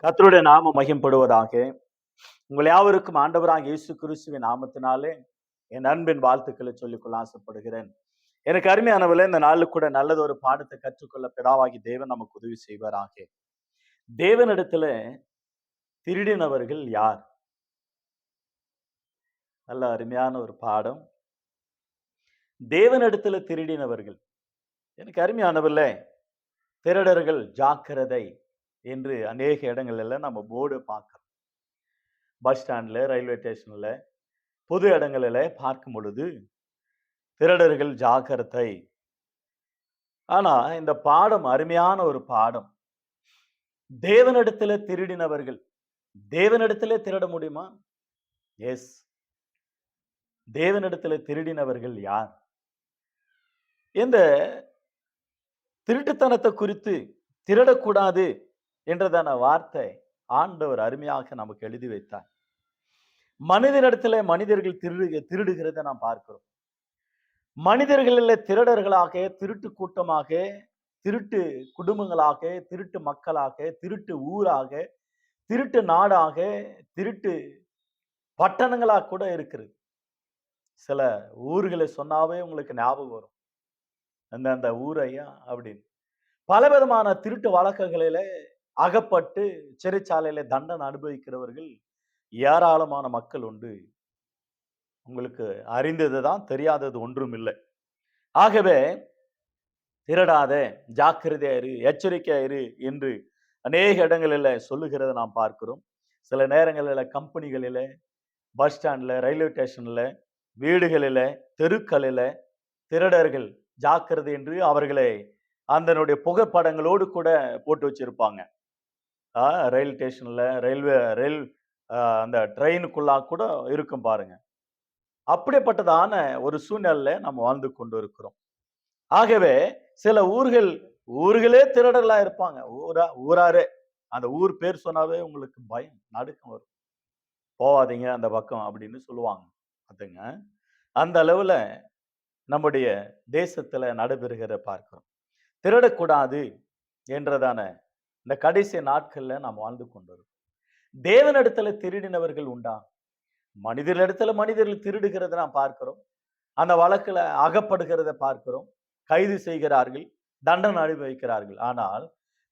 கர்த்தருடைய நாமம் மகிமைப்படுவதாக. உங்கள் யாவருக்கும் ஆண்டவராகிய இயேசு கிறிஸ்துவின் நாமத்தினாலே என் அன்பின் வாழ்த்துக்களை சொல்லிக்கொள்ள ஆசைப்படுகிறேன். எனக்கு அருமையானவர்களே, இந்த நாளில் கூட நல்லது ஒரு பாடத்தை கற்றுக்கொள்ள பிதாவாகி தேவன் நமக்கு உதவி செய்வாராக. தேவனிடத்துல திருடினவர்கள் யார்? நல்ல அருமையான ஒரு பாடம். தேவனிடத்துல திருடினவர்கள். எனக்கு அருமையானவர்களே, திருடர்கள் ஜாக்கிரதை என்று அநேக இடங்கள்ல நம்ம போர்டு பார்க்கிறோம். பஸ் ஸ்டாண்ட்ல, ரயில்வே ஸ்டேஷன்ல, பொது இடங்களில பார்க்கும் பொழுது திருடர்கள் ஜாக்கிரதை. ஆனா இந்த பாடம் அருமையான ஒரு பாடம். தேவனிடத்துல திருடினவர்கள் தேவனிடத்திலே திருட முடியுமா? எஸ். தேவனிடத்துல திருடினவர்கள் யார்? இந்த திருட்டுத்தனத்தை குறித்து திருடக்கூடாது என்றதான வார்த்தை ஆண்டவர் அருமையாக நமக்கு எழுதி வைத்தார். மனிதனிடத்துல மனிதர்கள் திருடுகிறத நாம் பார்க்கிறோம். மனிதர்களில் திருடர்களாக, திருட்டு கூட்டமாக, திருட்டு குடும்பங்களாக, திருட்டு மக்களாக, திருட்டு ஊராக, திருட்டு நாடாக, திருட்டு பட்டணங்களாக கூட இருக்கிறது. சில ஊர்களை சொன்னாவே உங்களுக்கு ஞாபகம் வரும். அந்த ஊரையா அப்படின்னு பலவிதமான திருட்டு வழக்குகளில அகப்பட்டு சிறைச்சாலையில தண்டனை அனுபவிக்கிறவர்கள் ஏராளமான மக்கள் உண்டு. உங்களுக்கு அறிந்ததுதான், தெரியாதது ஒன்றும் இல்லை. ஆகவே திருடாத, ஜாக்கிரதையா இரு, எச்சரிக்கையா இரு என்று அநேக இடங்களில சொல்லுகிறத நாம் பார்க்கிறோம். சில நேரங்களில கம்பெனிகளில, பஸ் ஸ்டாண்ட்ல, ரயில்வே ஸ்டேஷன்ல, வீடுகளில, தெருக்களில திருடர்கள் ஜாக்கிரதை என்று அவர்களை அதனுடைய புகைப்படங்களோடு கூட போட்டு வச்சிருப்பாங்க. ரயில் ஸ்டேஷன்ல, ரயில் அந்த ட்ரெயினுக்குள்ளா கூட இருக்கும் பாருங்க. அப்படிப்பட்டதான ஒரு சூழ்நிலையில நம்ம வாழ்ந்து கொண்டு இருக்கிறோம். ஆகவே சில ஊர்களே திருடர்களா இருப்பாங்க. ஊராரே அந்த ஊர் பேர் சொன்னாவே உங்களுக்கு பயம், நடுக்கம் வரும். போவாதீங்க அந்த பக்கம் அப்படின்னு சொல்லுவாங்க. அதுங்க அந்த அளவுல நம்முடைய தேசத்துல நடைபெறுகிற பார்க்கிறோம். திருடக்கூடாது என்றதான இந்த கடைசி நாட்கள்ல நாம் வாழ்ந்து கொண்டிருக்கோம். தேவனிடத்துல திருடினவர்கள் உண்டா? மனிதர்களிடத்துல மனிதர்கள் திருடுகிறத நாம் பார்க்கிறோம். அந்த வழக்குல அகப்படுகிறத பார்க்கிறோம். கைது செய்கிறார்கள், தண்டனை அனுபவிக்கிறார்கள். ஆனால்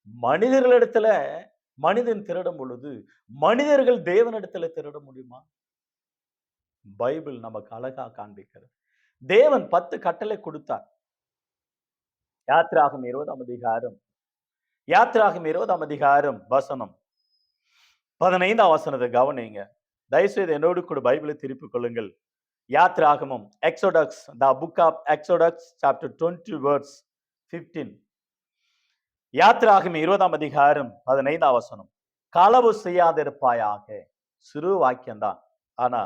மனிதர்களிடத்துல மனிதன் திருடும் பொழுது மனிதர்கள் தேவனிடத்துல திருட முடியுமா? பைபிள் நமக்கு அழகா காண்பிக்கிறது. தேவன் 10 கட்டளை கொடுத்தார். யாத்திராகமம் 20ஆம் அதிகாரம் வசனம் 15ஆம் வசனத்தை கவனிங்க. தயவுசெய்து என்னோடு கூட பைபிளை திருப்பிக் கொள்ளுங்கள். யாத்திராகமம், exodus, the book of Exodus chapter 20 verse 15. யாத்திராகமம் 20ஆம் அதிகாரம் 15ஆம் வசனம். களவு செய்யாதிருப்பாயாக. சிறு வாக்கியம்தான். ஆனா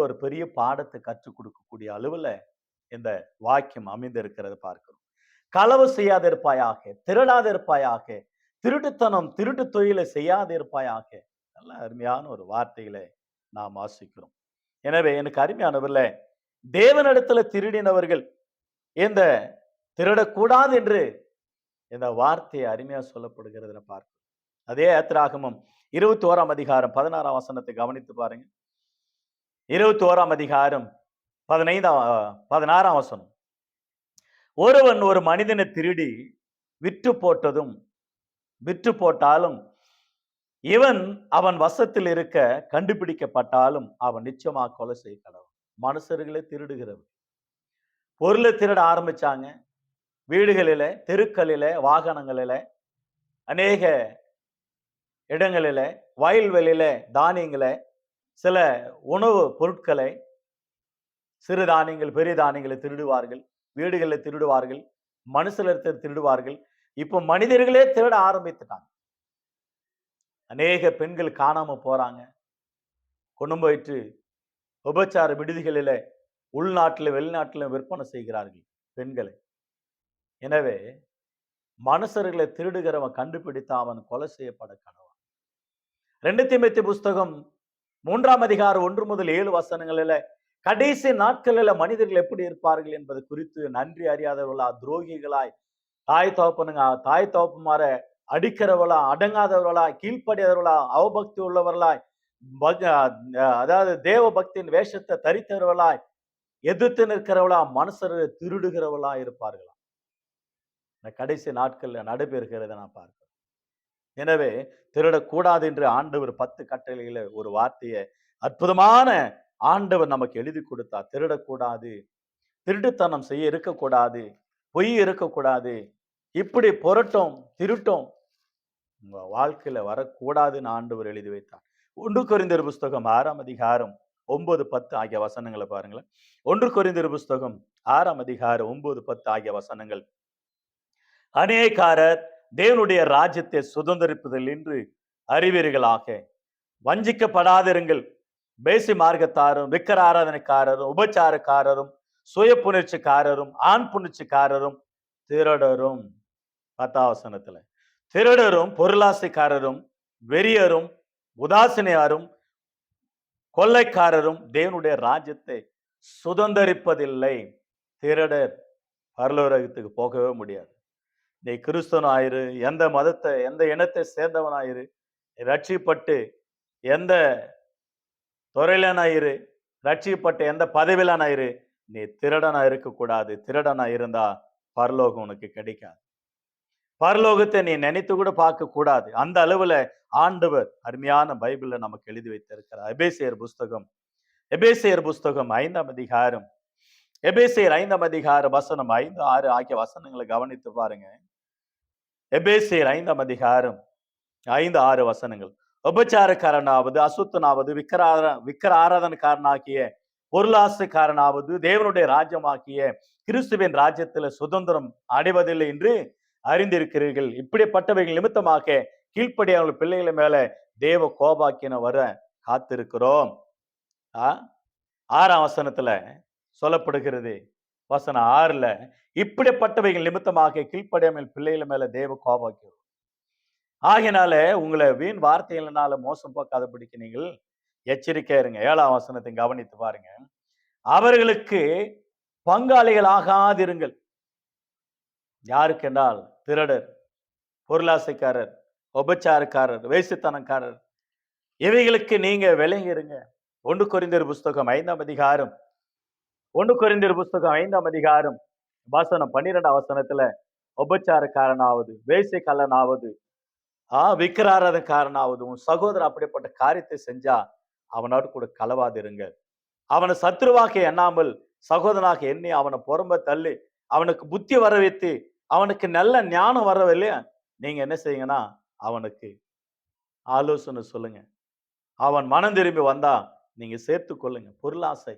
ஒரு பெரிய பாடத்தை கற்றுக் கொடுக்கக்கூடிய அளவுல இந்த வாக்கியம் அமைந்திருக்கிறது பார்க்கிறோம். களவு செய்யாதிருப்பாயாக, திருடாதிருப்பாயாக, திருட்டுத்தனம், திருட்டு தொழிலை செய்யாதிருப்பாயாக. நல்ல அருமையான ஒரு வார்த்தைகளை நாம் வாசிக்கிறோம். எனவே எனக்கு அருமையானவர்களே, தேவனிடத்துல திருடினவர்கள் இந்த திருடக்கூடாது என்று இந்த வார்த்தையை அருமையா சொல்லப்படுகிறத பார்க்கிறோம். அதே யாத்திராகமம் 21ஆம் அதிகாரம் 16ஆம் வசனத்தை கவனித்து பாருங்க. 21ஆம் அதிகாரம் 16ஆம் வசனம். ஒருவன் ஒரு மனிதனை திருடி விற்று போட்டாலும் இவன் அவன் வசத்தில் இருக்க கண்டுபிடிக்கப்பட்டாலும் அவன் நிச்சயமாக கொலை செய்ய கடவுள். மனுஷர்களே திருடுகிறவர். பொருளை திருட ஆரம்பிச்சாங்க. வீடுகளில, தெருக்களில, வாகனங்களில, அநேக இடங்களில, வயல்வெளியில தானியங்களை, சில உணவு பொருட்களை, சிறு தானியங்கள், பெரிய தானியங்களை திருடுவார்கள். வீடுகளில் திருடுவார்கள், மனுஷர்களிடத்தில் திருடுவார்கள். இப்போ மனிதர்களே திருட ஆரம்பித்துட்டாங்க. அநேக பெண்கள் காணாம போறாங்க. கொண்டு போயிட்டு உபச்சார விடுதிகளில உள்நாட்டிலும் வெளிநாட்டிலும் விற்பனை செய்கிறார்கள் பெண்களை. எனவே மனுஷர்களை திருடுகிறவன் கண்டுபிடித்த அவன் கொலை செய்யப்பட கடவன். 2 தீமோத்தேயு புஸ்தகம் 3ஆம் அதிகாரம் 1 முதல் 7 வசனங்களில கடைசி நாட்களில் மனிதர்கள் எப்படி இருப்பார்கள் என்பது குறித்து நன்றி அறியாதவர்களா, துரோகிகளாய், தாய் தகப்பனுமார அடிக்கிறவர்களா, அடங்காதவர்களா, கீழ்ப்படியாதவர்களா, அவபக்தி உள்ளவர்களாய், அதாவது தேவ பக்தியின் வேஷத்தை தரித்தவர்களாய், எதிர்த்து நிற்கிறவளா, மனுஷரை திருடுகிறவளா இருப்பார்களா? இந்த கடைசி நாட்கள்ல நடைபெறுகிறத நான் பார்க்கிறேன். எனவே திருடக்கூடாது என்று ஆண்டவர் 10 கட்டளையில ஒரு வார்த்தையை அற்புதமான ஆண்டவர் நமக்கு எழுதி கொடுத்தார். திருடக்கூடாது, திருட்டுத்தனம் செய்ய இருக்கக்கூடாது, பொய் இருக்கக்கூடாது, இப்படி புரட்டும் திருட்டும் உங்க வாழ்க்கையில வரக்கூடாதுன்னு ஆண்டவர் எழுதி வைத்தார். 1 கொரிந்தியர் புஸ்தகம் 6ஆம் அதிகாரம் 9, 10 ஆகிய வசனங்களை பாருங்களேன். 1 கொரிந்தியர் புஸ்தகம் 6ஆம் அதிகாரம் 9, 10 ஆகிய வசனங்கள். அநேகாரர் தேவனுடைய ராஜ்யத்தை சுதந்திரிப்பதில் என்று அறிவீர்களாக. வஞ்சிக்கப்படாதிருங்கள். பேசி மார்க்கத்தாரும், விக்கிர ஆராதனைக்காரரும், உபச்சாரக்காரரும், சுய புணர்ச்சிக்காரரும், ஆண் புணர்ச்சிக்காரரும், திருடரும். 10ஆம் வசனத்துல திருடரும், பொருளாசைக்காரரும், வெறியரும், உதாசீனியாரும், கொள்ளைக்காரரும் தேவனுடைய ராஜ்யத்தை சுதந்திரிப்பதில்லை. திருடர் பரலோகத்துக்கு போகவே முடியாது. நீ கிறிஸ்தவன் ஆயிரு, எந்த மதத்தை, எந்த இனத்தை சேர்ந்தவனாயிரு, ரட்சிப்பட்டு எந்த துறையிலானாயிரு, ரட்சிப்பட்டு எந்த பதவியிலானாயிரு, நீ திருடனா இருக்கக்கூடாது. திருடனா இருந்தா பரலோகம் உனக்கு கிடைக்காது. பரலோகத்தை நீ நினைத்து கூட பார்க்க கூடாது. அந்த அளவுல ஆண்டவர் அருமையான பைபிள்ல நமக்கு எழுதி வைத்திருக்கிறார். எபேசியர் புஸ்தகம் 5ஆம் அதிகாரம், எபேசியர் 5ஆம் அதிகாரம் வசனம் 5, 6 ஆகிய வசனங்களை கவனித்து பாருங்க. எபேசியர் 5ஆம் அதிகாரம் 5, 6 வசனங்கள். உபச்சாரக்காரனாவது, அசுத்தனாவது, விக்கிர ஆராதனைக்காரனாகிய, பொருளாசைக்காரனாவது தேவனுடைய ராஜ்யமாக்கிய கிறிஸ்துவின் ராஜ்யத்துல சுதந்திரம் அடைவதில்லை என்று அறிந்திருக்கிறீர்கள். இப்படிப்பட்டவைகள் நிமித்தமாக கீழ்ப்படியாத பிள்ளைகளை மேல தேவ கோபாக்கின வர காத்திருக்கிறோம். 6ஆம் வசனத்துல சொல்லப்படுகிறது. வசனம் 6ல இப்படிப்பட்டவைகள் நிமித்தமாக கீழ்ப்படியாமல் பிள்ளைகளை மேல தேவ கோபாக்கியம். ஆகினால உங்களை வீண் வார்த்தைகளினால மோசம் போக்காதபடிக்கு நீங்கள் எச்சரிக்கையா இருங்க. 7ஆம் வசனத்தை கவனித்து பாருங்க. அவர்களுக்கு பங்காளிகள் ஆகாதிருங்கள். யாருக்கு என்றால் திருடர், பொருளாசைக்காரர், உபச்சாரக்காரர், வேசித்தனக்காரர், இவைகளுக்கு நீங்க விலகிருங்க. 1 கொரிந்தியர் புஸ்தகம் 5ஆம் அதிகாரம், 1 கொரிந்தியர் புஸ்தகம் 5ஆம் அதிகாரம் வசனம் 12ஆம் வசனத்துல உபச்சாரக்காரனாவது, வேசிக்கல்லனாவது, விக்கிராராதக்காரனாவது உன் சகோதரன் அப்படிப்பட்ட காரியத்தை செஞ்சா அவனோடு கூட கலவாதிருங்க. அவனை சத்ருவாக எண்ணாமல் சகோதரனாக எண்ணி அவனை புறம்ப தள்ளி அவனுக்கு புத்தி வர வைத்து அவனுக்கு நல்ல ஞானம் வரவில்லையா, நீங்க என்ன செய்யுங்கன்னா அவனுக்கு ஆலோசனை சொல்லுங்க. அவன் மனம் திரும்பி வந்தா நீங்க சேர்த்து கொள்ளுங்க. பொருளாசை,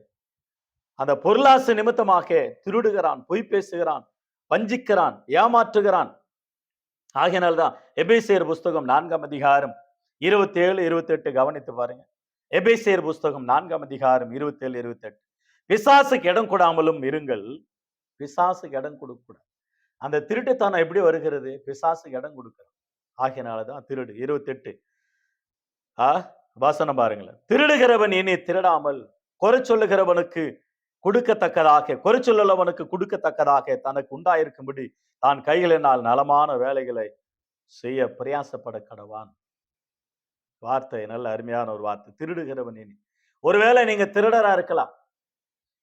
அந்த பொருளாசை நிமித்தமாக திருடுகிறான், பொய் பேசுகிறான், வஞ்சிக்கிறான், ஏமாற்றுகிறான். ஆகையினால்தான் எபேசியர் புஸ்தகம் 4ஆம் அதிகாரம் 27, 28 கவனித்து பாருங்க. எபேசியர் புஸ்தகம் 4ஆம் அதிகாரம் 27, 28. பிசாசுக்கு இடம் கொடாமலும் இருங்கள். பிசாசுக்கு இடம் கொடுக்க கூடாது. அந்த திருட்டுத்தனம் எப்படி வருகிறது? பிசாசுக்கு இடம் கொடுக்கிறான். ஆகையினாலதான் திருடு. 28 வாசனம் பாருங்களேன். திருடுகிறவன் இனி திருடாமல் குறை சொல்லுகிறவனுக்கு கொடுக்கத்தக்கதாக, குறை சொல்லுள்ளவனுக்கு கொடுக்கத்தக்கதாக தனக்கு உண்டாயிருக்கும்படி தான் கைகளினால் நலமான வேலைகளை செய்ய பிரயாசப்பட கடவான். வார்த்தை நல்ல அருமையான ஒரு வார்த்தை. திருடுகிறவன் இனி. ஒருவேளை நீங்க திருடரா இருக்கலாம்.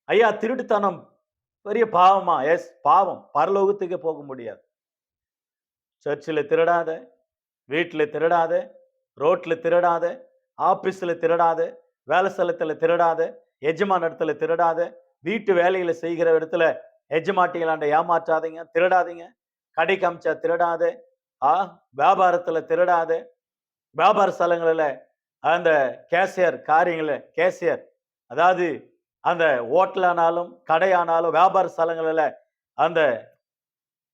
ஐயா, திருட்டுத்தனம் பெரிய பாவமா? எஸ், பாவம். பரலோகத்துக்கு போக முடியாது. சர்ச்சில் திருடாத, வீட்டில் திருடாத, ரோட்ல திருடாத, ஆபீஸ்ல திருடாத, வேலை ஸ்தலத்துல திருடாத, எஜமான இடத்துல திருடாத, வீட்டு வேலைகளை செய்கிற இடத்துல எஜமாட்டிகளாண்ட ஏமாற்றாதீங்க, திருடாதீங்க. கடைக்கு அமிச்சா திருடாத, வியாபாரத்துல திருடாத, வியாபார ஸ்தலங்களில் அந்த கேசியர் காரியங்கள, கேசியர் அதாவது அந்த ஹோட்டலானாலும் கடையானாலும் வியாபார ஸ்தலங்களில் அந்த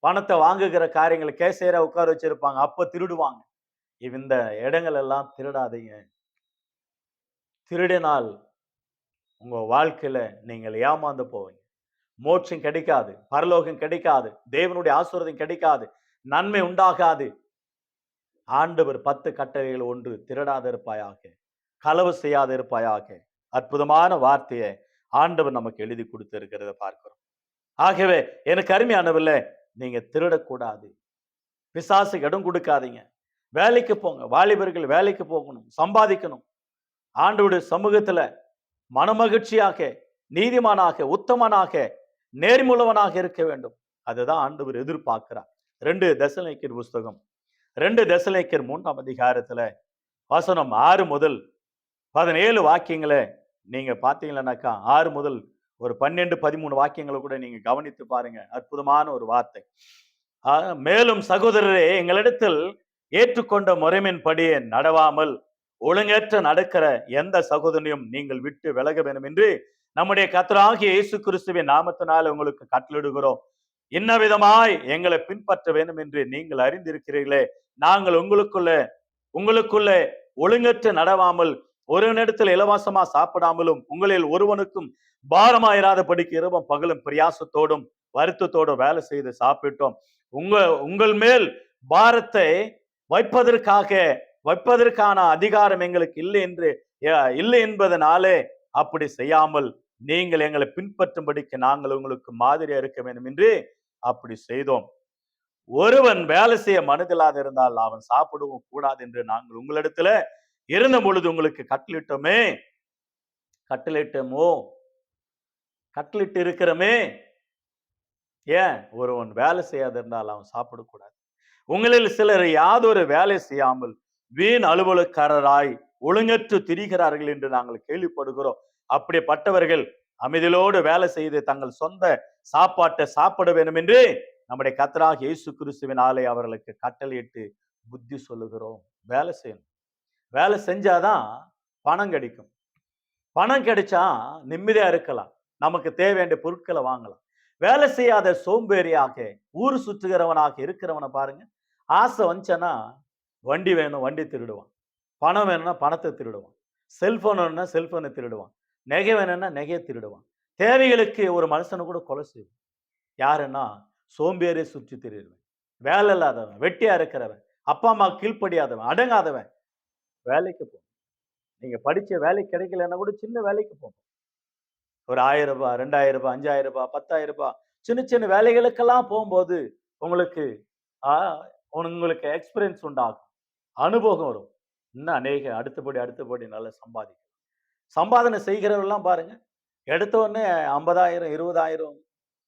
பணத்தை வாங்குகிற காரியங்களை கேசியரை உட்கார வச்சிருப்பாங்க. அப்ப திருடுவாங்க. இந்த இடங்கள் எல்லாம் திருடாதீங்க. திருடினால் உங்க வாழ்க்கையில நீங்கள் ஏமாந்து போவீங்க. மோட்சம் கிடைக்காது, பரலோகம் கிடைக்காது, தேவனுடைய ஆசீர்வாதம் கிடைக்காது, நன்மை உண்டாகாது. ஆண்டவர் 10 கட்டளைகள் ஒன்று, திருடாத இருப்பாயாக, களவு செய்யாத இருப்பாயாக. அற்புதமான வார்த்தையை ஆண்டவர் நமக்கு எழுதி கொடுத்திருக்கிறத பார்க்கிறோம். ஆகவே எனக்கு அருமையானவர்களே, நீங்க திருடக்கூடாது, பிசாசுக்கு இடம் கொடுக்காதீங்க. வேலைக்கு போங்க. வாலிபர்கள் வேலைக்கு போகணும், சம்பாதிக்கணும். ஆண்டவருடைய சமூகத்துல மனமகிழ்ச்சியாக, நீதிமானாக, உத்தமனாக, நேர்முள்ளவனாக இருக்க வேண்டும். அதுதான் ஆண்டவர் எதிர்பார்க்கிறார். 2 தெசலோனிக்கேயர் புஸ்தகம் 2 தெசலோனிக்கேயர் 3ஆம் அதிகாரத்துல வசனம் 6 முதல் 17 வாக்கியங்களை நீங்க பார்த்தீங்கன்னாக்கா, 6 முதல் ஒரு 12, 13 வாக்கியங்களை கூட நீங்க கவனித்து பாருங்க. அற்புதமான ஒரு வார்த்தை. மேலும் சகோதரரே, எங்களிடத்தில் ஏற்றுக்கொண்ட முறைமையின்படியே நடவாமல் ஒழுங்கற்ற நடக்கிற எந்த சகோதரனையும் நீங்கள் விட்டு விலக வேண்டும் என்று நம்முடைய கர்த்தராகிய இயேசு கிறிஸ்துவின் நாமத்தினால் உங்களுக்கு கட்டளையிடுகிறோம். இன்ன விதமாய் எங்களை பின்பற்ற வேண்டும் என்று நீங்கள் அறிந்திருக்கிறீர்களே. நாங்கள் உங்களுக்குள்ளே ஒழுங்கற்று நடவாமல் ஒருவனிடத்தில் இலவசமா சாப்பிடாமலும் உங்களில் ஒருவனுக்கும் பாரமாயிராதபடிக்கு இரவும் பகலும் பிரயாசத்தோடும் வருத்தத்தோடும் வேலை செய்து சாப்பிட்டோம். உங்கள் மேல் பாரத்தை வைப்பதற்கான அதிகாரம் எங்களுக்கு இல்லை என்பதனாலே அப்படி செய்யாமல் நீங்கள் எங்களை பின்பற்றும்படிக்கு நாங்கள் உங்களுக்கு மாதிரியா இருக்க வேண்டும் என்று அப்படி செய்தோம். ஒருவன் வேலை செய்ய மனதில்லாத இருந்தால் அவன் சாப்பிடவும் கூடாது என்று நாங்கள் உங்களிடத்துல இருந்த பொழுது உங்களுக்கு கட்டளிட்டு இருக்கிறோமே. ஏன்? ஒருவன் வேலை செய்யாத இருந்தால் அவன் சாப்பிடக்கூடாது. உங்களில் சிலர் யாதொரு வேலை செய்யாமல் வீண் அலுவலக்காரராய் ஒழுங்கற்று திரிகிறார்கள் என்று நாங்கள் கேள்விப்படுகிறோம். அப்படிப்பட்டவர்கள் அமைதியோடு வேலை செய்து தங்கள் சொந்த சாப்பாட்டை சாப்பிட வேண்டும் என்று நம்முடைய கர்த்தராகிய இயேசு கிறிஸ்துவினாலே அவர்களுக்கு கட்டளையிட்டு புத்தி சொல்லுகிறோம். வேலை செய்யணும். வேலை செஞ்சாதான் பணம் கிடைக்கும். பணம் கிடைச்சா நிம்மதியா இருக்கலாம். நமக்கு தேவையான பொருட்களை வாங்கலாம். வேலை செய்யாத சோம்பேறியாக ஊர் சுற்றுகிறவனாக இருக்கிறவனை பாருங்க. ஆசை வந்துச்சனா வண்டி வேணும், வண்டி திருடுவான். பணம் வேணும்னா பணத்தை திருடுவான். செல்போன் வேணும்னா செல்போனை திருடுவான். நெகை வேணும்னா நெகையை திருடுவான். தேவைகளுக்கு ஒரு மனுஷனை கூட கொலை செய்வான். யாருன்னா சோம்பேறியை சுற்றி திரிடுவன், வேலை இல்லாதவன், வெட்டியா இருக்கிறவன், அப்பா அம்மா கீழ்ப்படியாதவன், அடங்காதவன். வேலைக்கு போ. நீங்க படிச்ச வேலை கிடைக்கலன்னா கூட சின்ன வேலைக்கு போங்க. ஒரு 1000 ரூபாய், 2000 ரூபாய், 5000 ரூபாய், 10,000 ரூபாய் சின்ன சின்ன வேலைகளுக்கெல்லாம் போகும்போது உங்களுக்கு உங்களுக்கு எக்ஸ்பீரியன்ஸ் உண்டாகும், அனுபவம் வரும். இன்னும் அடுத்தபடி நல்லா சம்பாதனை செய்கிறவெல்லாம் பாருங்க, எடுத்த உடனே 50,000, 20,000,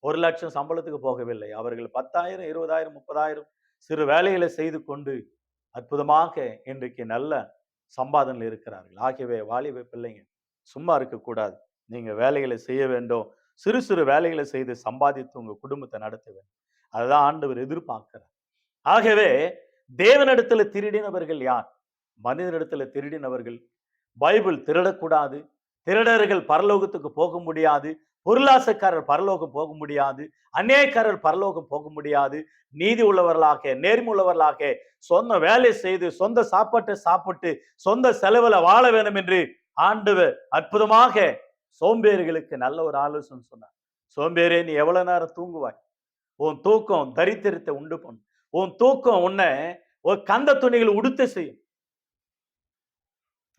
1,00,000 சம்பளத்துக்கு போகவில்லை. அவர்கள் 10,000, 20,000, 30,000 சிறு வேலைகளை செய்து கொண்டு அற்புதமாக இன்றைக்கு நல்ல சம்பாதனையில் இருக்கிறார்கள். ஆகவே வாலிப பிள்ளைங்க சும்மா இருக்கக்கூடாது. நீங்க வேலைகளை செய்ய வேண்டும். சிறு சிறு வேலைகளை செய்து சம்பாதித்து உங்க குடும்பத்தை நடத்த வேண்டும். அதுதான் ஆண்டவர் எதிர்பார்க்கிறார். ஆகவே தேவனிடத்துல திருடினவர்கள் யார்? மனிதனிடத்துல திருடினவர்கள். பைபிள் திருடக்கூடாது, திருடர்கள் பரலோகத்துக்கு போக முடியாது, பொருளாசக்காரர் பரலோகம் போக முடியாது, அநேகக்காரர் பரலோகம் போக முடியாது. நீதி உள்ளவர்களாக, நேர்முள்ளவர்களாக சொந்த வேலை செய்து சொந்த சாப்பாட்டை சாப்பிட்டு சொந்த செலவுல வாழ வேண்டும் என்று ஆண்டவர் அற்புதமாக சோம்பேறிகளுக்கு நல்ல ஒரு ஆலோசனை சொன்னார். சோம்பேறே, நீ எவ்வளவு நேரம் தூங்குவாய்? உன் தூக்கம் தரித்திரத்தை உண்டு பண்ணும். உன் தூக்கம் உன்னை ஒரு கந்த துணிகள் உடுத்த செய்யும்.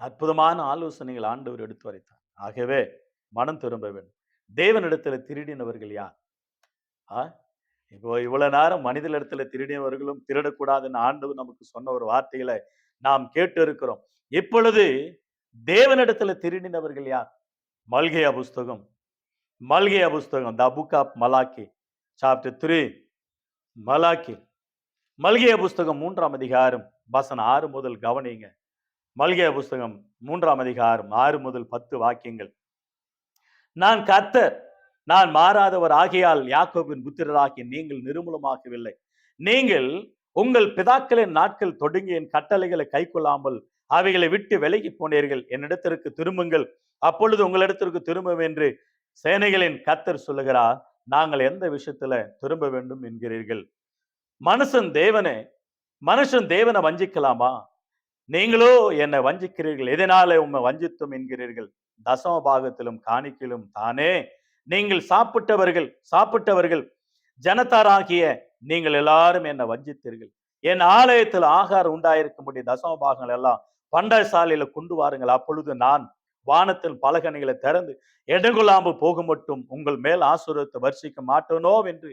அற்புதமான ஆலோசனைகள் ஆண்டவர் எடுத்து வரைத்தார். ஆகவே மனம் திரும்ப வேண்டும். தேவனிடத்துல திருடினவர்கள் யார்? இப்போ இவ்வளவு நேரம் மனிதனிடத்துல திருடினவர்களும் திருடக்கூடாதுன்னு ஆண்டவர் நமக்கு சொன்ன ஒரு வார்த்தைகளை நாம் கேட்டு இருக்கிறோம். இப்பொழுது தேவனிடத்துல திருடினவர்கள் யார்? மல்கியா புஸ்தகம் the book of Malachi chapter 3. மல்கியா புஸ்தகம் 3ஆம் அதிகாரம் வசனம் 6 முதல் கவனிங்க. மல்கியா புஸ்தகம் 3ஆம் அதிகாரம் 6 முதல் 10 வாக்கியங்கள். நான் கர்த்தர், நான் மாறாதவர் ஆகையால் யாக்கோபின் புத்திரராகி நீங்கள் நிர்மூலமாகவில்லை. நீங்கள் உங்கள் பிதாக்களின் நாட்கள் தொடங்கி என் கட்டளைகளை கைக்கொள்ளாமல் அவைகளை விட்டு விலகி போனீர்கள். என்னிடத்திற்கு திரும்புங்கள், அப்பொழுது உங்களிடத்திற்கு திரும்பும் என்று சேனைகளின் கர்த்தர் சொல்லுகிறார். நாங்கள் எந்த விஷயத்துல திரும்ப வேண்டும் என்கிறீர்கள்? மனுஷன் தேவனை வஞ்சிக்கலாமா? நீங்களோ என்னை வஞ்சிக்கிறீர்கள். எதனாலே உண்மை வஞ்சித்தும் என்கிறீர்கள்? தசம பாகத்திலும் காணிக்கையிலும் தானே நீங்கள் சாப்பிட்டவர்கள் ஜனத்தாராகிய நீங்கள் எல்லாரும் என்னை வஞ்சித்தீர்கள். என் ஆலயத்தில் ஆகாரம் உண்டாயிருக்கும்படி தசம பாகங்கள் எல்லாம் பண்டை சாலையில கொண்டு வாருங்கள். அப்பொழுது நான் வானத்தின் பலகணிகளை திறந்து எடுங்குலாம்பு போக மட்டும் உங்கள் மேல் ஆசீர்வாதத்தை வர்ஷிக்க மாட்டேனோ என்று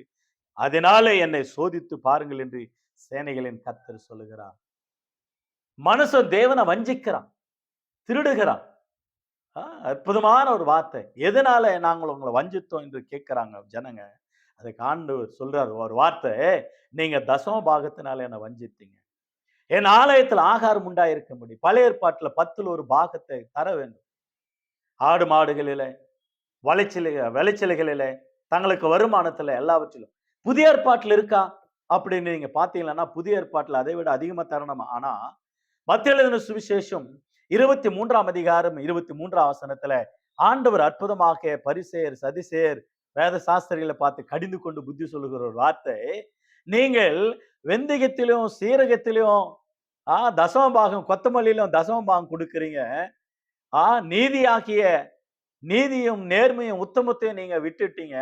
அதனாலே என்னை சோதித்து பாருங்கள் என்று சேனைகளின் கர்த்தர் சொல்லுகிறார். மனுஷன் தேவனை வஞ்சிக்கிறான், திருடுகிறான். அற்புதமான ஒரு வார்த்தை. எதனால நாங்கள் உங்களை வஞ்சித்தோம் என்று கேட்கிறாங்க ஜனங்க. அதுக்கு ஆண்டவர் சொல்றாரு ஒரு வார்த்தை, நீங்க தசம பாகத்தினால என்னை வஞ்சித்தீங்க. என் ஆலயத்தில் ஆகாரம் உண்டாயிருக்கும்படி பழைய ஏற்பாட்டுல 10ல் ஒரு பாகத்தை தர வேண்டும். ஆடு மாடுகளிலே, விளைச்சல்களிலே, தங்களுக்கு வருமானத்துல எல்லாவற்றிலும். புதிய ஏற்பாட்டில் இருக்கா அப்படின்னு நீங்க பாத்தீங்கன்னா, புதிய ஏற்பாட்டில் அதை விட அதிகமா தரணும். ஆனா மத்தேயு எழுதின சுவிசேஷம் 23ஆம் அதிகாரம் 23ஆம் வசனத்துல ஆண்டவர் அற்புதமாக பரிசேயர், சதிசேயர், வேத சாஸ்திரிகளை பார்த்து கடிந்து கொண்டு புத்தி சொல்லுகிற ஒரு வார்த்தை, நீங்கள் வெந்தயத்திலும் சீரகத்திலும் தசம பாகம், கொத்தமல்லியிலும் தசம பாகம் கொடுக்குறீங்க. நீதியாகிய நீதியும் நேர்மையும் உத்தமத்தையும் நீங்க விட்டுட்டீங்க.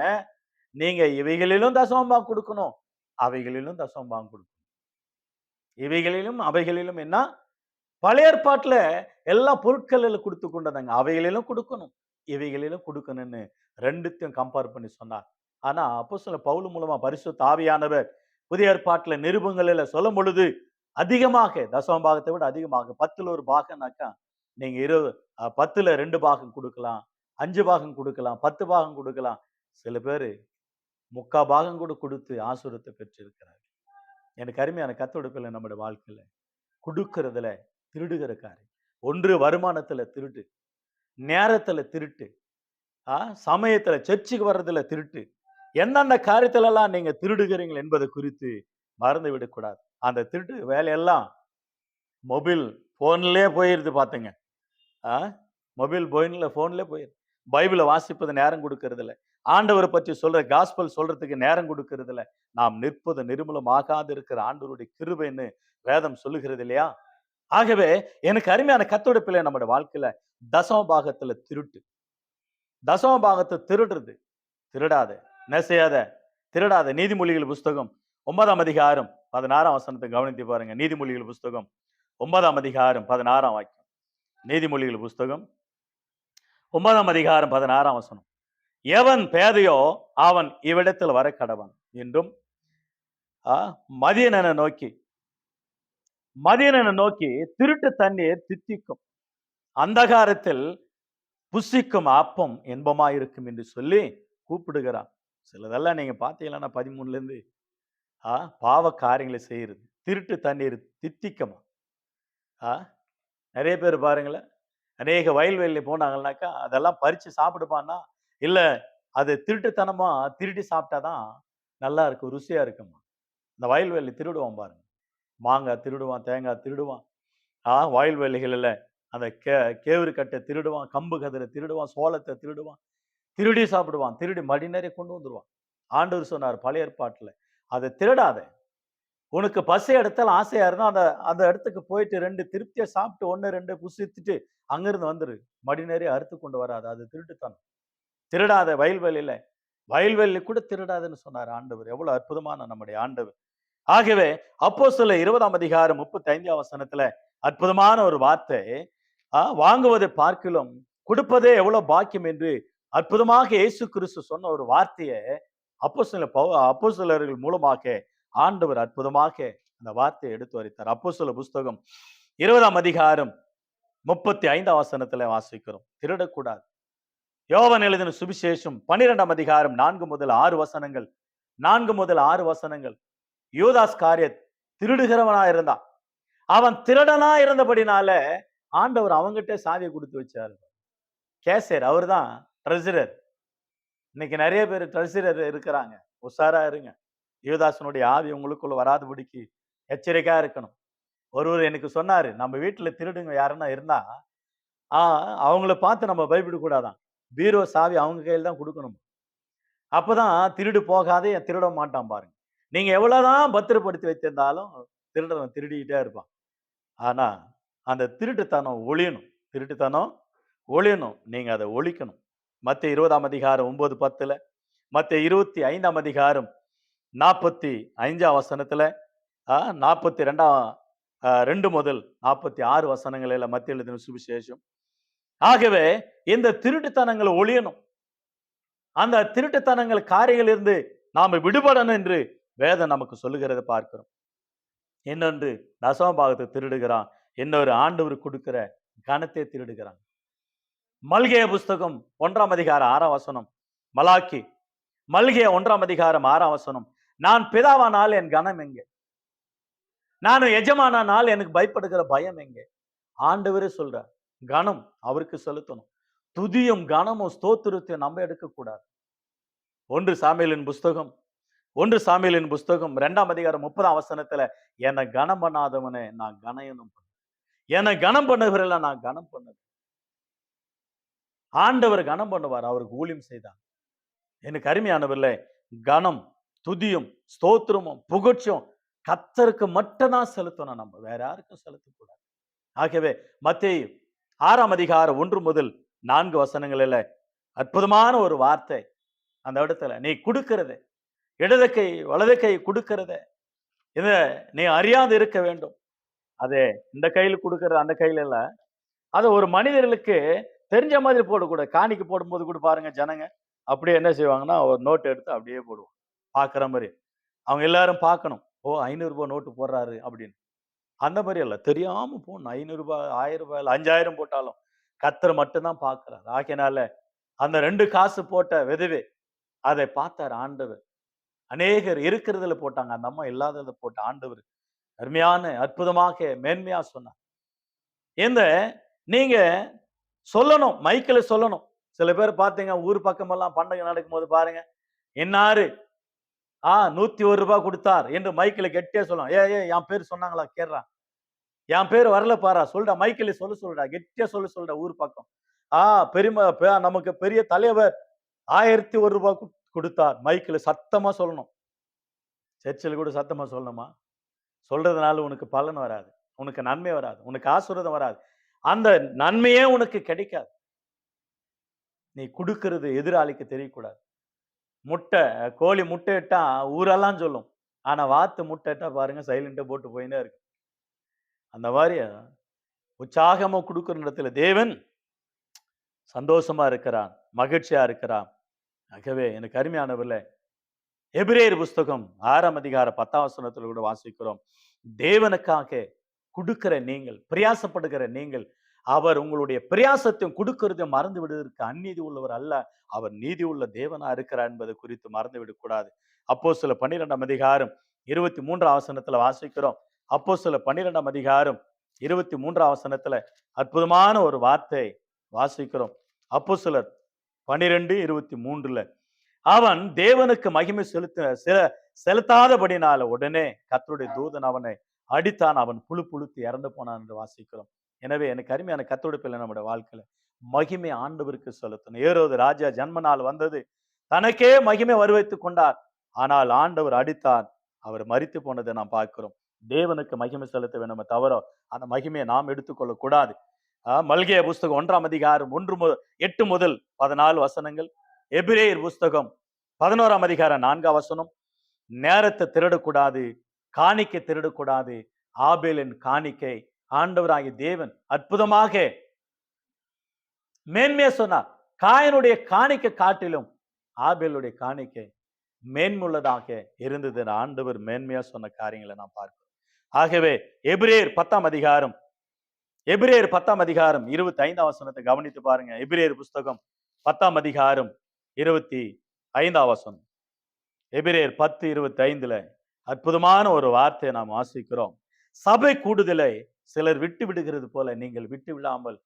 நீங்க இவைகளிலும் தசம பாகம் கொடுக்கணும், அவைகளிலும் தசம பாகம் கொடுக்கணும். இவைகளிலும் அவைகளிலும் என்ன? பழைய ஏற்பாட்டுல எல்லா பொருட்களிலும் கொடுத்து கொண்டதாங்க. அவைகளிலும் கொடுக்கணும், இவைகளிலும் கொடுக்கணும்னு ரெண்டுத்தையும் கம்பேர் பண்ணி சொன்னார். ஆனா அப்போஸ்தலர் பவுல் மூலமா பரிசுத்த ஆவியானவர் புதிய ஏற்பாட்டுல நிருபங்களில சொல்லும் பொழுது அதிகமாக தசம பாகத்தை விட அதிகமாக 10ல் ஒரு பாகம்னாக்கா நீங்க 10ல் 2 பாகம் கொடுக்கலாம், 5 பாகம் கொடுக்கலாம், 10 பாகம் கொடுக்கலாம். சில பேரு 3/4 பாகம் கூட கொடுத்து ஆசீர்வாதத்தை பெற்றிருக்கிறார். எனக்கு அருமையான கர்த்தருடைய பிள்ளை, நம்முடைய வாழ்க்கையில கொடுக்கிறதுல திருடுகிற காரியம். ஒன்று வருமானத்துல திருட்டு, நேரத்துல திருட்டு, சமயத்துல சர்ச்சுக்கு வர்றதுல திருட்டு. எந்தெந்த காரியத்துல எல்லாம் நீங்க திருடுகிறீங்க என்பது குறித்து மறந்து விடக்கூடாது. அந்த திருட்டு வேலையெல்லாம் மொபைல் போன்லயே போயிருது பாத்துங்க. மொபைல் போன்லயே போயிருது. பைபிளை வாசிப்பது நேரம் கொடுக்கறது இல்ல, ஆண்டவரை பற்றி சொல்ற காஸ்பல் சொல்றதுக்கு நேரம் கொடுக்கறது இல்ல. நாம் நிற்பது நிர்மூலம் ஆகாது இருக்கிற ஆண்டவருடைய கிருபைன்னு வேதம் சொல்லுகிறது இல்லையா? ஆகவே எனக்கு அருமையான கர்த்தருடைய பிள்ளை, நம்முடைய வாழ்க்கையில தசம பாகத்துல திருட்டு, தசம பாகத்தை திருடுறது, திருடாத, நெசையாத, திருடாத. நீதிமொழிகள் புஸ்தகம் 9ஆம் அதிகாரம் 16ஆம் வசனத்தை கவனித்து பாருங்க. நீதிமொழிகள் புஸ்தகம் 9ஆம் அதிகாரம் 16ஆம் வாக்கியம். நீதிமொழிகள் புஸ்தகம் 9ஆம் அதிகாரம் 16ஆம் வசனம். எவன் பேதையோ அவன் இவ்விடத்தில் வர கடவன் என்றும் மதியனனை நோக்கி திருட்டு தண்ணீர் தித்திக்கும், அந்தகாரத்தில் புசிக்கும் அப்பம் இன்பமாயிருக்கும் என்று சொல்லி கூப்பிடுகிறான். சிலதெல்லாம் நீங்க பாத்தீங்கன்னா 13ல இருந்து பாவ காரியங்களை செய்யறது. திருட்டு தண்ணீர் தித்திக்குமா? நிறைய பேர் பாருங்களேன், அநேக வயல்வெளியில போனாங்கன்னாக்கா அதெல்லாம் பறிச்சு சாப்பிடுப்பான்னா, இல்ல அது திருட்டுத்தனமா திருடி சாப்பிட்டாதான் நல்லா இருக்கும், ருசியா இருக்குமா. இந்த வயல்வெளி திருடுவான் பாருங்க, மாங்காய் திருடுவான், தேங்காய் திருடுவான், வயல்வெளிகளில் அந்த கேவுரு கட்டை திருடுவான், கம்பு கதிரை திருடுவான், சோளத்தை திருடுவான், திருடி சாப்பிடுவான், திருடி மடி நிறைய கொண்டு வந்துடுவான். ஆண்டவர் சொன்னார் பழைய ஏற்பாட்டுல, அதை திருடாத. உனக்கு பசி எடுத்தால் ஆசையா இருந்தா அந்த அந்த இடத்துக்கு போயிட்டு 2 திருப்தியை சாப்பிட்டு 1 2 புசித்துட்டு அங்கிருந்து வந்துரு. மடி நிறைய அறுத்து கொண்டு வராது, அது திருட்டுத்தனம். திருடாத. வயல்வெளி கூட திருடாதுன்னு சொன்னார் ஆண்டவர். எவ்வளவு அற்புதமான நம்முடைய ஆண்டவர். ஆகவே அப்போஸ்தலர் 20ஆம் அதிகாரம் 35ஆம் வசனத்துல அற்புதமான ஒரு வார்த்தை, வாங்குவதை பார்க்கிலும் கொடுப்பதே எவ்வளவு பாக்கியம் என்று அற்புதமாக இயேசு கிறிஸ்து சொன்ன ஒரு வார்த்தையை அப்போஸ்தலர்கள் மூலமாக ஆண்டவர் அற்புதமாக அந்த வார்த்தையை எடுத்து வரைத்தார். அப்போஸ்தலர் புஸ்தகம் 20ஆம் அதிகாரம் 35ஆம் வசனத்துல வாசிக்கிறோம், திருடக்கூடாது. யோவான் எழுதின சுவிசேஷம் 12ஆம் அதிகாரம் 4 முதல் 6 வசனங்கள், 4 முதல் 6 வசனங்கள். யூதாஸ் காரியத் திருடுகிறவனா இருந்தான். அவன் திருடனா இருந்தபடினால ஆண்டவர் அவங்கிட்ட சாவியை கொடுத்து வச்சாரு. கேசர் அவர் தான் ட்ரெஷரர். இன்னைக்கு நிறைய பேர் ட்ரெஷரர் இருக்கிறாங்க, உஷாரா இருங்க. யூதாசனுடைய ஆவி உங்களுக்குள்ள வராதபடிக்கு எச்சரிக்கையா இருக்கணும். ஒருவர் எனக்கு சொன்னாரு, நம்ம வீட்டுல திருடுங்க யாருன்னா இருந்தா அவங்கள பார்த்து நம்ம பயப்பட கூடாதான், பீரோ சாவி அவங்க கையில் தான் கொடுக்கணும். அப்பதான் திருடு போகாதே, திருட மாட்டான் பாருங்க. நீங்க எவ்வளவுதான் பத்திரப்படுத்தி வைத்திருந்தாலும் திருடவன் திருடிக்கிட்டே இருப்பான். ஆனா அந்த திருட்டுத்தனம் ஒழியணும், நீங்க அதை ஒழிக்கணும். மத்தேயு 20ஆம் அதிகாரம் 9, 10ல, மத்தேயு 25ஆம் அதிகாரம் 45ஆம் வசனத்துல, 2 முதல் 46 வசனங்களில் மத்தேயு எழுதின சுவிசேஷம். ஆகவே இந்த திருட்டுத்தனங்கள் ஒழியணும். அந்த திருட்டுத்தனங்கள் காரியங்கள் இருந்து நாம விடுபடணும் என்று வேதம் நமக்கு சொல்லுகிறத பார்க்கிறோம். இன்னொன்று, தசம பாகத்தை திருடுகிறான். இன்னொரு ஆண்டவர் கொடுக்கிற கனத்தை திருடுகிறாங்க. மல்கிய புஸ்தகம் 1ஆம் அதிகாரம் 6ஆம் வசனம். மலாக்கி மல்கிய 1ஆம் அதிகாரம் 6ஆம் வசனம். நான் பிதாவானால் என் கனம் எங்கே? நான் எஜமானால் எனக்கு பயப்படுகிற பயம் எங்கே? ஆண்டவரே சொல்றார், கனம் அவருக்கு செலுத்தணும். துதியும் கனமும் ஸ்தோத்திரத்தையும் நம்ம எடுக்க கூடாது. 1 சாமுவேலின் புஸ்தகம் 2ஆம் அதிகாரம் 30ஆம் வசனத்துல, என்னை கனம் பண்ணாதவனே நான் கனயனும் பண்ண, என்னை கனம் பண்ணுகிறல நான் கனம் பண்ண. ஆண்டவர் கனம் பண்ணுவார், அவருக்கு ஊழியம் செய்தார். எனக்கு அருமையானவர்களே, கனம் துதியும் ஸ்தோத்திரமும் புகழ்ச்சியும் கர்த்தருக்கு மட்டும் தான் செலுத்தணும், நம்ம வேற யாருக்கும் செலுத்தக்கூடாது. ஆகவே மத்தேயு 6ஆம் அதிகாரம் 1 முதல் 4 வசனங்களில் அற்புதமான ஒரு வார்த்தை. அந்த இடத்துல நீ கொடுக்கிறது, இடது கை வலது கை கொடுக்கிறத இத நீ அறியாது இருக்க வேண்டும். அது இந்த கையில் கொடுக்கறது அந்த கையில இல்ல. அது ஒரு மனிதர்களுக்கு தெரிஞ்ச மாதிரி போடக்கூடாது. காணிக்கு போடும்போது கூட பாருங்க, ஜனங்க அப்படியே என்ன செய்வாங்கன்னா, ஒரு நோட்டு எடுத்து அப்படியே போடுவோம், பாக்குற மாதிரி. அவங்க எல்லாரும் பார்க்கணும், ஓ 500 ரூபாய் நோட்டு போடுறாரு அப்படின்னு. அந்த மாதிரி அல்ல, தெரியாம போடணும். 500 ரூபாய் 1000 ரூபாய் 5000 போட்டாலும் கர்த்தர் மட்டும்தான் பார்க்கிறார். ஆகையினால அந்த 2 காசு போட்ட விதவை அதை பார்த்தார் ஆண்டவர். அநேகர் இருக்கிறதுல போட்டாங்க, அந்த அம்மா இல்லாததை போட்ட ஆண்டவர் அருமையான அற்புதமாக மேன்மையா சொன்னார். இந்த நீங்க சொல்லணும், மைக்கில் சொல்லணும். சில பேர் பாத்தீங்க, ஊர் பக்கமெல்லாம் பண்டகை நடக்கும் போது பாருங்க, இன்னாரு 101 ரூபாய் கொடுத்தார் என்று மைக்கில் கெட்டியா சொல்லணும். ஏ என் பேர் சொன்னாங்களா கேட்றான், என் பேர் வரல பாரா சொல்றா, மைக்கில் சொல்லுடா, கெட்டியா சொல்லுடா. ஊர் பக்கம் பெருமை, நமக்கு பெரிய தலைவர் 1001 ரூபாய் கொடுத்தார், மைக்கில் சத்தமா சொல்லணும். சர்ச்சில் கூட சத்தமா சொல்லணுமா? சொல்றதுனால உனக்கு பலன் வராது, உனக்கு நன்மை வராது, உனக்கு ஆசீர்வாதம் வராது, அந்த நன்மையே உனக்கு கிடைக்காது. நீ கொடுக்கிறது எதிராளிக்கு தெரியக்கூடாது. முட்டை, கோழி முட்டை இட்டா ஊரெல்லாம் சொல்லும், ஆனா வாத்து முட்டை இட்டா பாருங்க சைலண்டா போட்டு போயினே இருக்கு. அந்த மாதிரி உற்சாகமா கொடுக்கிற இடத்துல தேவன் சந்தோஷமா இருக்கிறான், மகிழ்ச்சியா இருக்கிறான். ஆகவே எனக்கு அருமையானவர்களே, எபிரேயர் புஸ்தகம் 6ஆம் அதிகாரம் 10ஆம் வசனத்துல கூட வாசிக்கிறோம், தேவனுக்காக கொடுக்கிற நீங்கள், பிரயாசப்படுகிற நீங்கள், அவர் உங்களுடைய பிரயாசத்தையும் கொடுக்கிறதையும் மறந்து விடுவதற்கு அந்நீதி உள்ளவர் அல்ல, அவர் நீதி உள்ள தேவனா இருக்கிறார் என்பது குறித்து மறந்து விடக்கூடாது. அப்போஸ்தலர் 12ஆம் அதிகாரம் 23ஆம் வசனத்துல வாசிக்கிறோம். அப்போஸ்தலர் 12ஆம் அதிகாரம் 23ஆம் வசனத்துல அற்புதமான ஒரு வார்த்தை வாசிக்கிறோம். அப்போஸ்தலர் 12:23, அவன் தேவனுக்கு மகிமை செலுத்தாதபடினால உடனே கர்த்தருடைய தூதன் அவனை அடித்தான், அவன் புழுத்து இறந்து போனான் என்று வாசிக்கிறோம். எனவே எனக்கு அருமையான கர்த்தருடைய பிள்ளை, நம்முடைய வாழ்க்கையில மகிமை ஆண்டவருக்கு செலுத்தணும். ஏரோது ராஜா ஜன்ம நாள் வந்தது, தனக்கே மகிமை வருவித்துக் கொண்டார், ஆனால் ஆண்டவர் அடித்தார், அவர் மரித்து போனதை நாம் பார்க்கிறோம். தேவனுக்கு மகிமை செலுத்த வேண்டுமே தவிர அந்த மகிமையை நாம் எடுத்துக்கொள்ள கூடாது. மல்கிய புஸ்தகம் 1ஆம் அதிகாரம் 8 முதல் 14 வசனங்கள். எபிரேயர் புஸ்தகம் 11ஆம் அதிகாரம் 4ஆம் வசனம். நேரத்தை திருடக்கூடாது, காணிக்கை திருடக்கூடாது. ஆபேலின் காணிக்கை ஆண்டவராகிய தேவன் அற்புதமாக மேன்மையா சொன்னார். காயனுடைய காணிக்கை காட்டிலும் ஆபேலுடைய காணிக்கை மேன்முள்ளதாக இருந்தது. ஆண்டவர் மேன்மையா சொன்ன காரியங்களை நாம் பார்க்கிறோம். ஆகவே எபிரேயர் 10ஆம் அதிகாரம் 25ஆம் வசனத்தை கவனித்து பாருங்க. எபிரேயர் புஸ்தகம் 10ஆம் அதிகாரம் 25ஆம் வசனம். எபிரேயர் 10:25 அற்புதமான ஒரு வார்த்தையை நாம் வாசிக்கிறோம். சபை கூடுதலை சிலர் விட்டு விடுகிறது போல நீங்கள் விட்டு விடாமல்,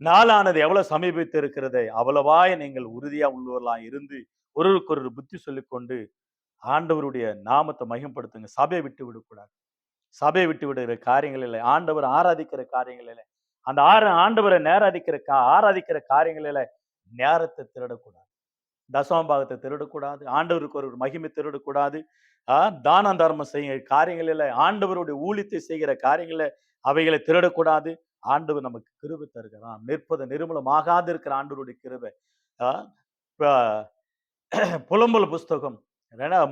நாளானது எவ்வளவு சமீபித்து இருக்கிறதை அவ்வளவாய் நீங்கள் உறுதியா உள்ளவர்களாய் இருந்து ஒருவருக்கு ஒரு புத்தி சொல்லிக்கொண்டு ஆண்டவருடைய நாமத்தை மகிமைப்படுத்துங்க. சபையை விட்டு விடக்கூடாது. சபையை விட்டு விடுகிற காரியங்கள் இல்லை, ஆண்டவர் ஆராதிக்கிற காரியங்கள் இல்லை, அந்த ஆண்டவரை ஆராதிக்கிற காரியங்களில நேரத்தை திருடக்கூடாது, தசமபாகத்தை திருடக்கூடாது, ஆண்டவருக்கு ஒரு மகிமை திருடக்கூடாது, தானம் தர்மம் செய்ய காரியங்களில், ஆண்டவருடைய ஊழியத்தை செய்கிற காரியங்கள அவைகளை திருடக்கூடாது. ஆண்டவர் நமக்கு கிருபை தருகிறான், நிற்பது நிர்மூலமாகாது இருக்கிற ஆண்டவருடைய கிருபை. புலம்பல் புஸ்தகம்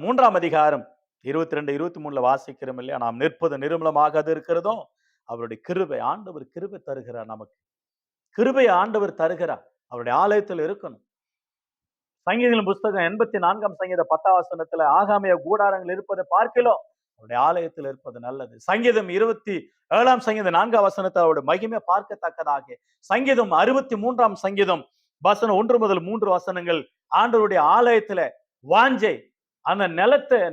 3ஆம் அதிகாரம் 22-23 வாசிக்கிறோம் இல்லையா, நாம் நிற்பது நிர்மூலமாகாது இருக்கிறதோ அவருடைய கிருபை. ஆண்டவர் கிருபை தருகிறார், நமக்கு கிருபை ஆண்டவர் தருகிறார், அவருடைய ஆலயத்தில் இருக்கணும். சங்கீதங்களின் புஸ்தகம் 84ஆம் சங்கீதம் 10ஆம் வசனத்துல, ஆகாமிய கூடாரங்கள் இருப்பதை பார்க்கலாம், அவருடைய ஆலயத்தில் இருப்பது நல்லது. சங்கீதம் 27 சங்கீதம் 4 வசனத்தை அவருடைய மகிமை பார்க்கத்தக்கதாக, சங்கீதம் 63 சங்கீதம் வசனம் 1 முதல் 3 வசனங்கள் ஆண்டவருடைய ஆலயத்துல வாஞ்சை, அந்த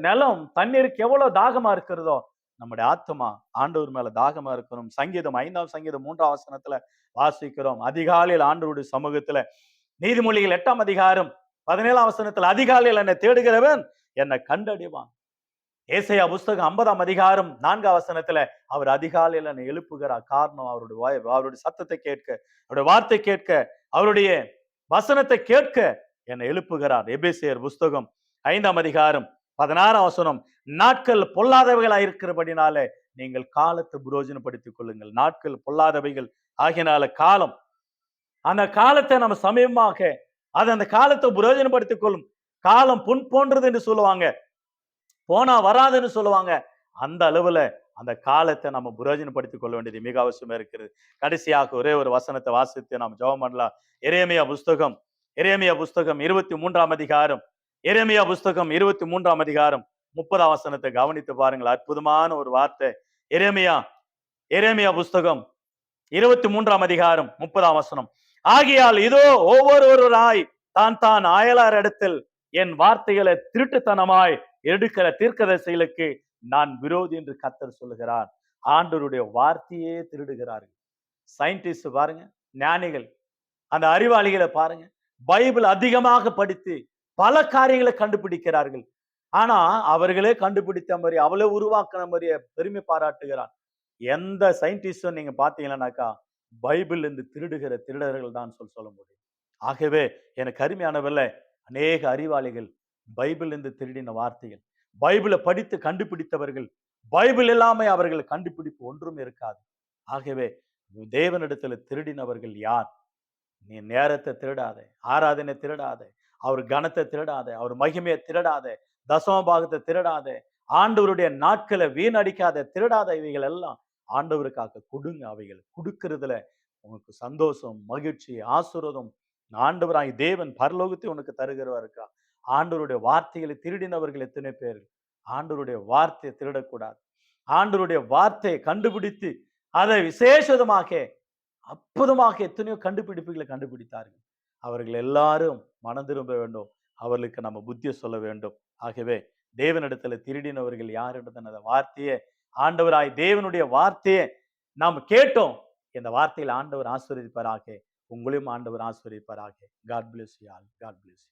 நிலம் தண்ணீருக்கு எவ்வளவு தாகமா இருக்கிறதோ நம்முடைய ஆத்மா ஆண்டவர் மேல தாகமா இருக்கணும். சங்கீதம் 5 சங்கீதம் 3 வசனத்துல வாசிக்கிறோம், அதிகாலையில் ஆண்டவருடைய சமூகத்துல. நீதிமொழிகள் 8 வசனத்துல அதிகாலையில் என்னை தேடுகிறவன் என்னை கண்டடைவான். ஏசாயா புஸ்தகம் 50 வசனத்துல அவர் அதிகாலையில் என்னை எழுப்புகிறார். காரணம் அவருடைய சத்தத்தை கேட்க, அவருடைய வார்த்தை கேட்க, அவருடைய வசனத்தை கேட்க என்னை எழுப்புகிறார். எபேசியர் புஸ்தகம் 5 வசனம், நாட்கள் பொல்லாதவைகளாய் இருக்கிறபடினாலே நீங்கள் காலத்தை புரோஜனப்படுத்திக் கொள்ளுங்கள். நாட்கள் பொல்லாதவைகள் ஆகினால காலம், அந்த காலத்தை நம்ம சமயமாக அந்த காலத்தை புரோஜனப்படுத்திக் கொள்ளும். காலம் புண் போன்றது என்று சொல்லுவாங்க, போனா வராதுன்னு சொல்லுவாங்க. அந்த அளவுல அந்த காலத்தை நம்ம புரோஜனப்படுத்திக் கொள்ள வேண்டியது மிக அவசியமா இருக்கிறது. கடைசியாக ஒரே ஒரு வசனத்தை வாசித்து நாம் ஜெபம் பண்ணலாம். எரேமியா புஸ்தகம் 23 அதிகாரம், எரேமியா புஸ்தகம் 23 அதிகாரம் 30 வசனத்தை கவனித்து பாருங்கள். அற்புதமான ஒரு வார்த்தை. எரேமியா புஸ்தகம் 23 அதிகாரம் 30 வசனம், ஆகையால் இதோ ஒவ்வொருவராய் தான் தான் அயலார் இடத்தில் என் வார்த்தைகளை திருட்டுத்தனமாய் எடுக்கிற தீர்க்கதரிசிகளுக்கு நான் விரோதி என்று கர்த்தர் சொல்லுகிறார். ஆண்டவருடைய வார்த்தையே திருடுகிறார்கள். சயின்டிஸ்ட் பாருங்க, ஞானிகள், அந்த அறிவாளிகளை பாருங்க, பைபிள் அதிகமாக படித்து பல காரியங்களை கண்டுபிடிக்கிறார்கள். ஆனா அவர்களே கண்டுபிடித்த மாதிரி, அவளே உருவாக்கின மாதிரியே பெருமை பாராட்டுகிறார். எந்த சயின்டிஸ்டும் நீங்க பாத்தீங்கன்னாக்கா பைபிள் இருந்து திருடுகிற திருடர்கள் தான் சொல்ல முடியும். ஆகவே எனக்கு அருமையானவர்களே, அநேக அறிவாளிகள் பைபிள் இருந்து திருடின வார்த்தைகள், பைபிளை படித்து கண்டுபிடித்தவர்கள், பைபிள் இல்லாம அவர்கள் கண்டுபிடிப்பு ஒன்றும் இருக்காது. ஆகவே தேவனிடத்துல திருடினவர்கள் யார்? நீ நேரத்தை திருடாதே, ஆராதனை திருடாதே, அவர் கனத்தை திருடாதே, அவர் மகிமையை திருடாதே, தசம பாகத்தை திருடாதே, ஆண்டவருடைய நாட்களை வீணடிக்காத திருடாத. இவைகள் எல்லாம் ஆண்டவருக்காக கொடுங்க. அவைகள் கொடுக்கறதுல உனக்கு சந்தோஷம், மகிழ்ச்சி, ஆசீர்வாதம் ஆண்டவராய் தேவன் பரலோகத்தை உனக்கு தருகிறவா இருக்கா. ஆண்டவருடைய வார்த்தைகளை திருடினவர்கள் எத்தனை பேர்? ஆண்டவருடைய வார்த்தையை திருடக்கூடாது. ஆண்டவருடைய வார்த்தையை கண்டுபிடித்து அதை விசேஷமாக அற்புதமாக எத்தனையோ கண்டுபிடிப்புகளை கண்டுபிடித்தார்கள். அவர்கள் எல்லாரும் மனம் திரும்ப வேண்டும். அவர்களுக்கு நம்ம புத்தியை சொல்ல வேண்டும். ஆகவே தேவனிடத்துல திருடினவர்கள் யாரிடத்துல அந்த வார்த்தையை, ஆண்டவராய் தேவனுடைய வார்த்தையை நாம் கேட்டோம். இந்த வார்த்தையில் ஆண்டவர் ஆசீர்வதிப்பாராக. உங்களையும் ஆண்டவர் ஆசீர்வதிப்பாராக. God bless you all. God bless you.